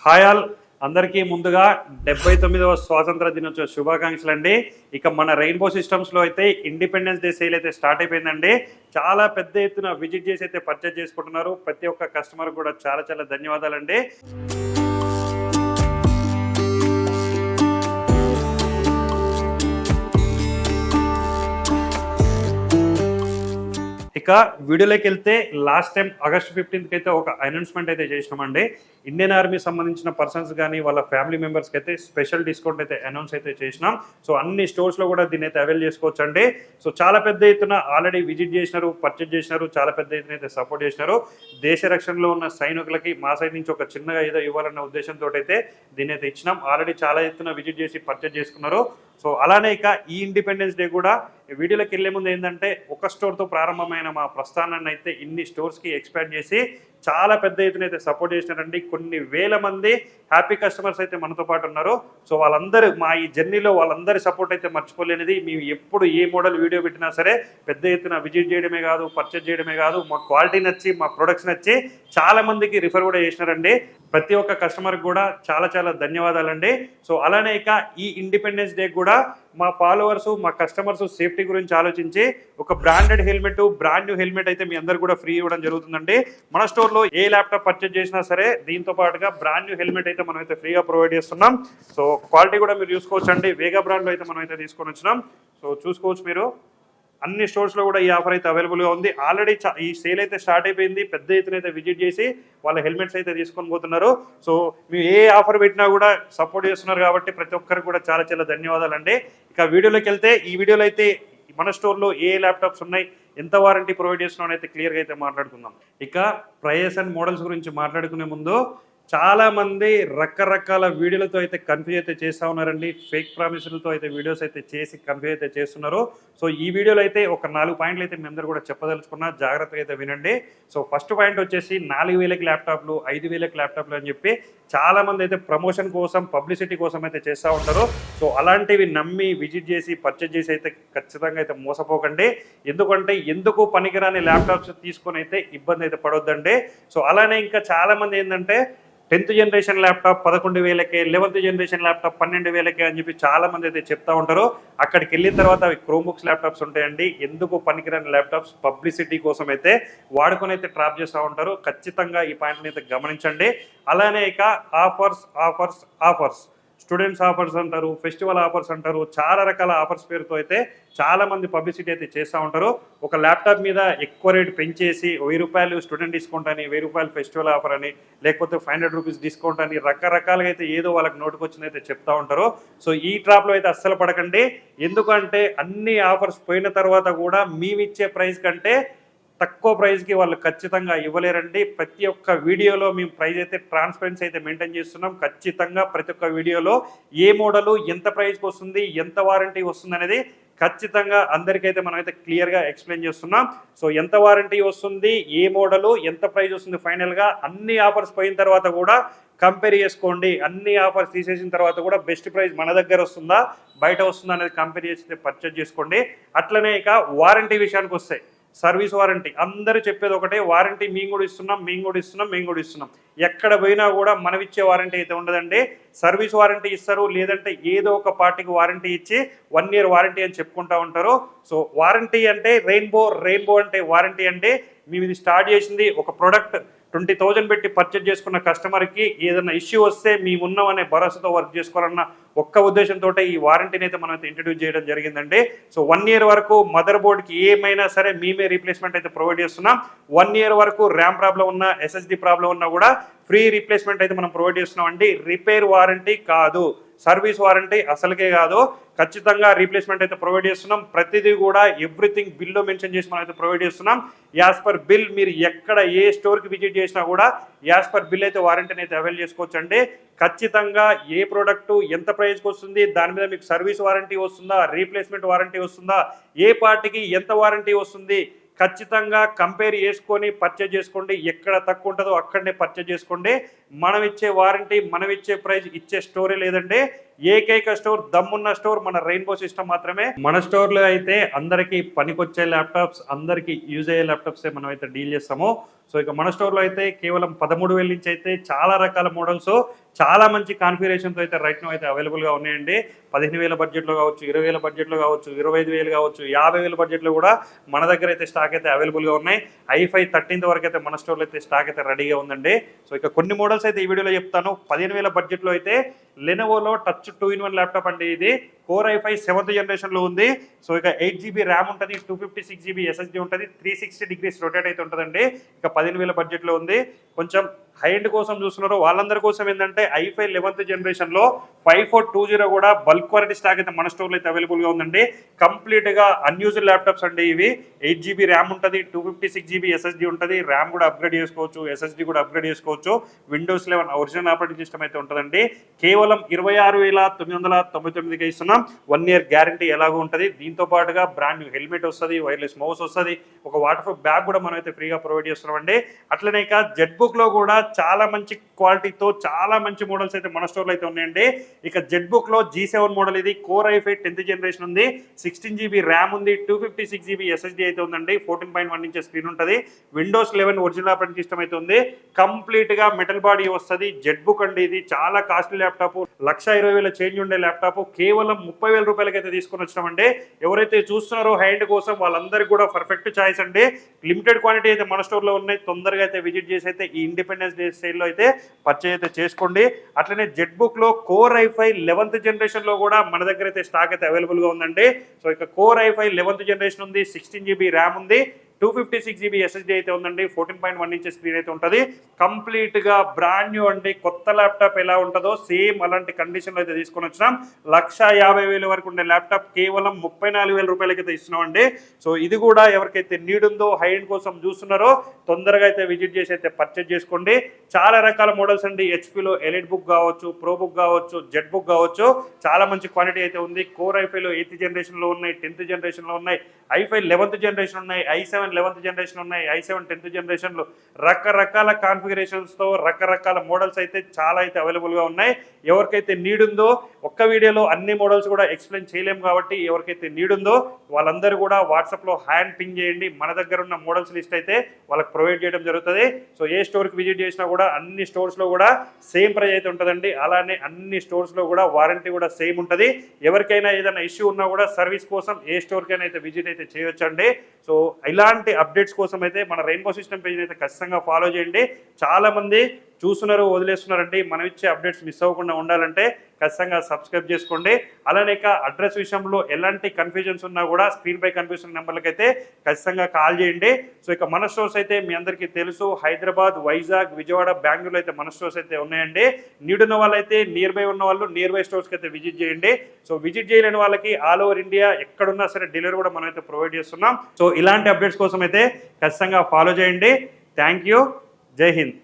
Hi all, అందరికీ ముందుగా 79వ స్వాతంత్ర దినోత్సవ శుభాకాంక్షలు అండి. ఇక మన రెయిన్బో సిస్టమ్స్లో అయితే ఇండిపెండెన్స్ డే సేల్ అయితే స్టార్ట్ అయిపోయిందండి. చాలా పెద్ద ఎత్తున విజిట్ చేసి అయితే పర్చేజ్ చేసుకుంటున్నారు. ప్రతి ఒక్క కస్టమర్ కూడా చాలా చాలా ధన్యవాదాలండి. ఇక వీడియోలోకి వెళ్తే లాస్ట్ టైం ఆగస్ట్ 15th అయితే ఒక అనౌన్స్మెంట్ అయితే చేసినామండి. ఇండియన్ ఆర్మీ సంబంధించిన పర్సన్స్ కానీ వాళ్ళ ఫ్యామిలీ మెంబర్స్కి అయితే స్పెషల్ డిస్కౌంట్ అయితే అనౌన్స్ అయితే చేసినాం. సో అన్ని స్టోర్స్లో కూడా దీన్ని అయితే అవైల్ చేసుకోవచ్చు అండి. సో చాలా పెద్ద ఎత్తున ఆల్రెడీ విజిట్ చేసినారు, పర్చేజ్ చేసినారు, చాలా పెద్ద ఎత్తున అయితే సపోర్ట్ చేసినారు. దేశ రక్షణలో ఉన్న సైనికులకి మా సైడ్ నుంచి ఒక చిన్నగా ఏదో ఇవ్వాలన్న ఉద్దేశంతో అయితే దీన్ని అయితే ఇచ్చినాం. ఆల్రెడీ చాలా ఎత్తున విజిట్ చేసి పర్చేజ్ చేసుకున్నారు. సో అలానే ఇక ఈ ఇండిపెండెన్స్ డే కూడా వీడియోలోకి వెళ్ళే ముందు ఏంటంటే ఒక స్టోర్తో ప్రారంభమైన మా ప్రస్థానాన్ని అయితే ఇన్ని స్టోర్స్కి ఎక్స్పాండ్ చేసి చాలా పెద్ద ఎత్తున అయితే సపోర్ట్ చేసినారండి. కొన్ని వేల మంది హ్యాపీ కస్టమర్స్ అయితే మనతో పాటు ఉన్నారు. సో వాళ్ళందరూ మా ఈ జర్నీలో వాళ్ళందరి సపోర్ట్ అయితే మర్చిపోలేనిది. మేము ఎప్పుడు ఏ మోడల్ వీడియో పెట్టినా సరే పెద్ద ఎత్తున విజిట్ చేయడమే కాదు, పర్చేజ్ చేయడమే కాదు, మా క్వాలిటీ నచ్చి మా ప్రొడక్ట్స్ నచ్చి చాలా మందికి రిఫర్ కూడా చేసినారండి. ప్రతి ఒక్క కస్టమర్కి కూడా చాలా చాలా ధన్యవాదాలండి. సో అలానే ఇక ఈ ఇండిపెండెన్స్ డే కూడా మా ఫాలోవర్స్, మా కస్టమర్స్ సేఫ్టీ గురించి ఆలోచించి ఒక branded helmet, brand new helmet అయితే మీ అందరు కూడా ఫ్రీ ఇవ్వడం జరుగుతుందండి. మన స్టోర్లో ఏ ల్యాప్టాప్ పర్చేజ్ చేసినా సరే దీంతో పాటుగా బ్రాండ్ న్యూ హెల్మెట్ అయితే మనం అయితే ఫ్రీగా ప్రొవైడ్ చేస్తున్నాం. సో క్వాలిటీ కూడా మీరు చూసుకోవచ్చు అండి. వేగా బ్రాండ్లో అయితే మనం అయితే తీసుకొని వచ్చినాం. సో చూసుకోవచ్చు మీరు. అన్ని స్టోర్స్లో కూడా ఈ ఆఫర్ అయితే అవైలబుల్గా ఉంది. ఆల్రెడీ ఈ సేల్ అయితే స్టార్ట్ అయిపోయింది. పెద్ద ఎత్తున అయితే విజిట్ చేసి వాళ్ళ హెల్మెట్స్ అయితే తీసుకొని పోతున్నారు. సో మీరు ఏ ఆఫర్ పెట్టినా కూడా సపోర్ట్ చేస్తున్నారు కాబట్టి ప్రతి ఒక్కరికి కూడా చాలా చాలా ధన్యవాదాలండి. ఇక వీడియోలోకి వెళ్తే ఈ వీడియోలో అయితే మన స్టోర్లో ఏ ల్యాప్టాప్స్ ఉన్నాయి, ఎంత వారంటీ ప్రొవైడ్ చేస్తున్నాం అయితే క్లియర్గా అయితే మాట్లాడుకుందాం. ఇక ప్రైస్ అండ్ మోడల్స్ గురించి మాట్లాడుకునే ముందు చాలా మంది రకరకాల వీడియోలతో అయితే కన్ఫ్యూజ్ అయితే చేస్తూ ఉన్నారండి. ఫేక్ ప్రామిసులతో అయితే వీడియోస్ అయితే చేసి కన్ఫ్యూజ్ అయితే చేస్తున్నారు. సో ఈ వీడియోలో అయితే ఒక 4 పాయింట్లు అయితే మీ అందరూ కూడా చెప్పదలుచుకున్నా, జాగ్రత్తగా అయితే వినండి. సో ఫస్ట్ పాయింట్ వచ్చేసి 4000కి ల్యాప్టాప్లు, 5000కి ల్యాప్టాప్లు అని చెప్పి చాలా మంది అయితే ప్రమోషన్ కోసం, పబ్లిసిటీ కోసం అయితే చేస్తూ ఉంటారు. సో అలాంటివి నమ్మి విజిట్ చేసి పర్చేజ్ చేసి అయితే ఖచ్చితంగా అయితే మోసపోకండి. ఎందుకంటే ఎందుకు పనికిరాని ల్యాప్టాప్స్ తీసుకొని అయితే ఇబ్బంది అయితే పడొద్దండి. సో అలానే ఇంకా చాలా మంది ఏంటంటే 10th జనరేషన్ ల్యాప్టాప్ 11,000కే, 11th జనరేషన్ ల్యాప్టాప్ 12,000కే అని చెప్పి చాలా మంది అయితే చెప్తా ఉంటారు. అక్కడికి వెళ్ళిన తర్వాత అవి క్రోమ్బుక్స్ ల్యాప్టాప్స్ ఉంటాయండి. ఎందుకు పనికిరాని ల్యాప్టాప్స్ పబ్లిసిటీ కోసం అయితే వాడుకొని అయితే ట్రాప్ చేస్తూ ఉంటారు. ఖచ్చితంగా ఈ పాయింట్ని అయితే గమనించండి. అలానే ఇక offers offers offers, students offers అంటారు, ఫెస్టివల్ ఆఫర్స్ అంటారు, చాలా రకాల ఆఫర్స్ పేరుతో అయితే చాలా మంది పబ్లిసిటీ అయితే చేస్తూ ఉంటారు. ఒక ల్యాప్టాప్ మీద ఎక్కువ రేటు పెంచేసి 1000 రూపాయలు స్టూడెంట్ డిస్కౌంట్ అని, 1000 రూపాయలు ఫెస్టివల్ ఆఫర్ అని, లేకపోతే 500 రూపీస్ డిస్కౌంట్ అని రకరకాలుగా అయితే ఏదో వాళ్ళకి నోటుకు వచ్చింది అయితే చెప్తా ఉంటారు. సో ఈ ట్రాప్లో అయితే అస్సలు పడకండి. ఎందుకంటే అన్ని ఆఫర్స్ పోయిన తర్వాత కూడా మేమిచ్చే ప్రైస్ కంటే తక్కువ ప్రైస్కి వాళ్ళు ఖచ్చితంగా ఇవ్వలేరండి. ప్రతి ఒక్క వీడియోలో మేము ప్రైస్ అయితే ట్రాన్స్పరెన్సీ అయితే మెయింటైన్ చేస్తున్నాం. ఖచ్చితంగా ప్రతి ఒక్క వీడియోలో ఏ మోడలు ఎంత ప్రైస్కి వస్తుంది, ఎంత వారంటీ వస్తుంది అనేది ఖచ్చితంగా అందరికైతే మనం అయితే క్లియర్గా ఎక్స్ప్లెయిన్ చేస్తున్నాం. సో ఎంత వారంటీ వస్తుంది, ఏ మోడలు, ఎంత ప్రైస్ వస్తుంది, ఫైనల్గా అన్ని ఆఫర్స్ పోయిన తర్వాత కూడా కంపేర్ చేసుకోండి. అన్ని ఆఫర్స్ తీసేసిన తర్వాత కూడా బెస్ట్ ప్రైస్ మన దగ్గర వస్తుందా, బయట వస్తుందా అనేది కంపేర్ చేసి పర్చేజ్ చేసుకోండి. అట్లనే ఇక వారంటీ విషయానికి వస్తాయి. సర్వీస్ వారంటీ అందరూ చెప్పేది ఒకటే, వారంటీ మేము కూడా ఇస్తున్నాం, మేము కూడా ఇస్తున్నాం, మేము కూడా ఇస్తున్నాం. ఎక్కడ పోయినా కూడా మనం ఇచ్చే వారంటీ అయితే ఉండదండి. సర్వీస్ వారంటీ ఇస్తారు, లేదంటే ఏదో ఒక పార్టీకి వారంటీ ఇచ్చి 1 year వారంటీ అని చెప్పుకుంటూ ఉంటారు. సో వారంటీ అంటే రెయిన్బో అంటే వారంటీ అంటే మేము ఇది స్టార్ట్ చేసింది ఒక ప్రోడక్ట్ 20,000 పెట్టి పర్చేజ్ చేసుకున్న కస్టమర్కి ఏదైనా ఇష్యూ వస్తే మేమున్నామనే భరోసాతో వర్క్ చేసుకోవాలన్న ఒక్క ఉద్దేశంతో ఈ వారంటీని అయితే మనం అయితే ఇంట్రడ్యూస్ చేయడం జరిగిందండి. సో 1 year వరకు మదర్ బోర్డ్కి ఏమైనా సరే మేమే రీప్లేస్మెంట్ అయితే ప్రొవైడ్ చేస్తున్నాం. 1 year వరకు ర్యామ్ ప్రాబ్లం ఉన్నా, SSD ప్రాబ్లం ఉన్నా కూడా ఫ్రీ రీప్లేస్మెంట్ అయితే మనం ప్రొవైడ్ చేస్తున్నాం అండి. రిపేర్ వారంటీ కాదు, సర్వీస్ వారంటీ అసలుకే కాదు. ఖచ్చితంగా రీప్లేస్మెంట్ అయితే ప్రొవైడ్ చేస్తున్నాం. ప్రతిదీ కూడా ఎవ్రీథింగ్ బిల్లో మెన్షన్ చేసి మనం అయితే ప్రొవైడ్ చేస్తున్నాం. యాజ్ పర్ బిల్ మీరు ఎక్కడ ఏ స్టోర్కి విజిట్ చేసినా కూడా యాజ్ పర్ బిల్ అయితే వారంటీని అయితే అవైల్ చేసుకోవచ్చు అండి. ఖచ్చితంగా ఏ ప్రోడక్ట్ ఎంత ప్రైస్కి వస్తుంది, దాని మీద మీకు సర్వీస్ వారంటీ వస్తుందా, రీప్లేస్మెంట్ వారంటీ వస్తుందా, ఏ పార్టీకి ఎంత వారంటీ వస్తుంది, ఖచ్చితంగా కంపేర్ చేసుకొని పర్చేజ్ చేసుకోండి. ఎక్కడ తక్కువ ఉంటుందో అక్కడనే పర్చేజ్ చేసుకోండి. మనం ఇచ్చే వారంటీ, మనం ఇచ్చే ప్రైస్ ఇచ్చే స్టోరే లేదండి. ఏకైక స్టోర్, దమ్మున్న స్టోర్ మన రెయిన్బో సిస్టమ్ మాత్రమే. మన స్టోర్లో అయితే అందరికీ పనికొచ్చే ల్యాప్టాప్స్, అందరికీ యూజ్ అయ్యే ల్యాప్టాప్సే మనం అయితే డీల్ చేస్తాము. సో ఇక మన స్టోర్లో అయితే కేవలం 13,000 నుంచి అయితే చాలా రకాల మోడల్స్ చాలా మంచి కాన్ఫిగరేషన్తో అయితే రైట్ నో అయితే అవైలబుల్గా ఉన్నాయండి. 15,000 బడ్జెట్లో కావచ్చు, 20,000 బడ్జెట్లో కావచ్చు, 25,000 కావచ్చు, 50,000 బడ్జెట్లో కూడా మన దగ్గర అయితే స్టాక్ అయితే అవైలబుల్గా ఉన్నాయి. i5 13th వరకు అయితే మన స్టోర్లో అయితే స్టాక్ అయితే రెడీగా ఉందండి. సో ఇక కొన్ని మోడల్స్ అయితే ఈ వీడియోలో చెప్తాను. 15,000 బడ్జెట్లో అయితే లెనోవోలో టచ్ 2-in-1 ల్యాప్టాప్ అండి. ఇది కోర్ i5 7th జనరేషన్లో ఉంది. సో ఇక 8GB ర్యామ్ ఉంటుంది, 256GB SSD ఉంటుంది, 360 degrees రొటేట్ అయితే ఉంటుందండి. ఇక 15,000 బడ్జెట్లో ఉంది. కొంచెం హై ఎండ్ కోసం చూస్తున్నారు వాళ్ళందరి కోసం ఏంటంటే i5 11th జనరేషన్లో 5420 కూడా బల్క్ క్వాలిటీ స్టాక్ అయితే మన స్టోర్లో అయితే అవైలబుల్గా ఉందండి. కంప్లీట్గా అన్యూజ్డ్ ల్యాప్టాప్స్ అండి ఇవి. 8GB ర్యామ్ ఉంటుంది, 256GB SSD ఉంటుంది, ర్యామ్ కూడా అప్గ్రేడ్ చేసుకోవచ్చు, SSD కూడా అప్గ్రేడ్ చేసుకోవచ్చు. విండోస్ 11 ఒరిజినల్ ఆపరేటింగ్ సిస్టమ్ అయితే ఉంటుందండి. కేవలం 26,999కి ఇస్తున్నాం. 1 year గ్యారంటీ ఎలాగో ఉంటుంది. దీంతో పాటుగా బ్రాండ్ న్యూ హెల్మెట్ వస్తుంది, వైర్లెస్ మౌస్ వస్తుంది, ఒక వాటర్ ప్రూఫ్ బ్యాగ్ కూడా మనం అయితే ఫ్రీగా ప్రొవైడ్ చేస్తున్నామండి. అట్లనే ఇక జెట్ బుక్ లో కూడా చాలా మంచి క్వాలిటీతో చాలా మంచి మోడల్స్ అయితే మన స్టోర్లో అయితే ఉన్నాయండి. ఇక జెట్ బుక్ లో G7 మోడల్ ఇది కోర్ i5 10th జనరేషన్ ఉంది, 16GB ర్యామ్ ఉంది, 256GB SSD అయితే ఉందండి, 14.1 inches స్క్రీన్ ఉంటుంది, విండోస్ 11 ఒరిజినల్ ఆపరేటింగ్ సిస్టమ్ అయితే ఉంది, కంప్లీట్ గా మెటల్ బాడీ వస్తుంది. జెట్ బుక్ అండి ఇది చాలా కాస్ట్లీ ల్యాప్టాప్, 1,20,000 చేంజ్ ఉండే ల్యాప్టాప్ కేవలం 30,000 రూపాయలకి అయితే తీసుకొని వచ్చినామండి. ఎవరైతే చూస్తున్నారో హ్యాండ్ కోసం వాళ్ళందరికీ కూడా పర్ఫెక్ట్ చాయిస్ అండి. లిమిటెడ్ క్వాంటిటీ అయితే మన స్టోర్లో ఉన్నాయి. తొందరగా అయితే విజిట్ చేసి అయితే ఈ ఇండిపెండెన్స్ డే సేల్లో అయితే పర్చేజ్ అయితే చేసుకోండి. అట్లనే జెట్ బుక్ లో కోర్ i5 11th జనరేషన్ లో కూడా మన దగ్గర అయితే స్టాక్ అయితే అవైలబుల్ గా ఉందండి. సో ఇక కోర్ i5 11th జనరేషన్ ఉంది, 16GB ర్యామ్ ఉంది, 256GB SSD అయితే ఉందండి, 14.1 inches స్క్రీన్ అయితే ఉంటుంది. కంప్లీట్ గా బ్రాండ్ న్యూ అండి. కొత్త ల్యాప్టాప్ ఎలా ఉంటుందో సేమ్ అలాంటి కండిషన్లో అయితే తీసుకొని వచ్చినాం. 1,50,000 వరకు ఉండే ల్యాప్టాప్ కేవలం 34,000 రూపాయలకి అయితే ఇస్తున్నాం అండి. సో ఇది కూడా ఎవరికైతే నీడ్ ఉందో హై ఎండ్ కోసం చూస్తున్నారో తొందరగా అయితే విజిట్ చేసి అయితే పర్చేజ్ చేసుకోండి. చాలా రకాల మోడల్స్ అండి. హెచ్పిలో ఎలిట్ బుక్ కావచ్చు, ప్రో బుక్ కావచ్చు, జెట్ బుక్ కావచ్చు, చాలా మంచి క్వాలిటీ అయితే ఉంది. కోర్ i5లో 8th జనరేషన్లో ఉన్నాయి, 10th జనరేషన్లో ఉన్నాయి, i5 11th జనరేషన్ ఉన్నాయి, i7 11th జనరేషన్ ఉన్నాయి, i7 10th జనరేషన్లో రకరకాల కాన్ఫిగరేషన్స్తో రకరకాల మోడల్స్ అయితే చాలా అయితే అవైలబుల్గా ఉన్నాయి. ఎవరికైతే నీడ్ ఉందో ఒక్క వీడియోలో అన్ని మోడల్స్ కూడా ఎక్స్ప్లెయిన్ చేయలేము కాబట్టి ఎవరికైతే నీడ్ ఉందో వాళ్ళందరూ కూడా వాట్సాప్లో హ్యాండ్ పింగ్ చేయండి. మన దగ్గర ఉన్న మోడల్స్ లిస్ట్ అయితే వాళ్ళకి ప్రొవైడ్ చేయడం జరుగుతుంది. సో ఏ స్టోర్కి విజిట్ చేసినా కూడా అన్ని స్టోర్స్లో కూడా సేమ్ ప్రైస్ అయితే ఉంటుందండి. అలానే అన్ని స్టోర్స్లో కూడా వారంటీ కూడా సేమ్ ఉంటుంది. ఎవరికైనా ఏదైనా ఇష్యూ ఉన్నా కూడా సర్వీస్ కోసం ఏ స్టోర్కైనా అయితే విజిట్ అయితే చేయొచ్చండి. సో ఇలాంటి అప్డేట్స్ కోసం అయితే మన రెయిన్బో సిస్టమ్ పేజ్ అయితే ఖచ్చితంగా ఫాలో చేయండి. చాలా మంది చూస్తున్నారు వదిలేస్తున్నారండి. మనం ఇచ్చే అప్డేట్స్ మిస్ అవ్వకుండా ఉండాలంటే ఖచ్చితంగా సబ్స్క్రైబ్ చేసుకోండి. అలానే ఇక అడ్రస్ విషయంలో ఎలాంటి కన్ఫ్యూజన్స్ ఉన్నా కూడా స్క్రీన్ పై కనిపిస్తున్న నెంబర్లకి అయితే ఖచ్చితంగా కాల్ చేయండి. సో ఇక మన స్టోర్స్ అయితే మీ అందరికీ తెలుసు, హైదరాబాద్, వైజాగ్, విజయవాడ, బెంగళూరు అయితే మన స్టోర్స్ అయితే ఉన్నాయండి. నీడ్ ఉన్న వాళ్ళైతే నియర్ బై ఉన్న వాళ్ళు నియర్ బై స్టోర్స్కి అయితే విజిట్ చేయండి. సో విజిట్ చేయలేని వాళ్ళకి ఆల్ ఓవర్ ఇండియా ఎక్కడున్నా సరే డెలివరీ కూడా మనం అయితే ప్రొవైడ్ చేస్తున్నాం. సో ఇలాంటి అప్డేట్స్ కోసం అయితే ఖచ్చితంగా ఫాలో చేయండి. Thank you. జై హింద్.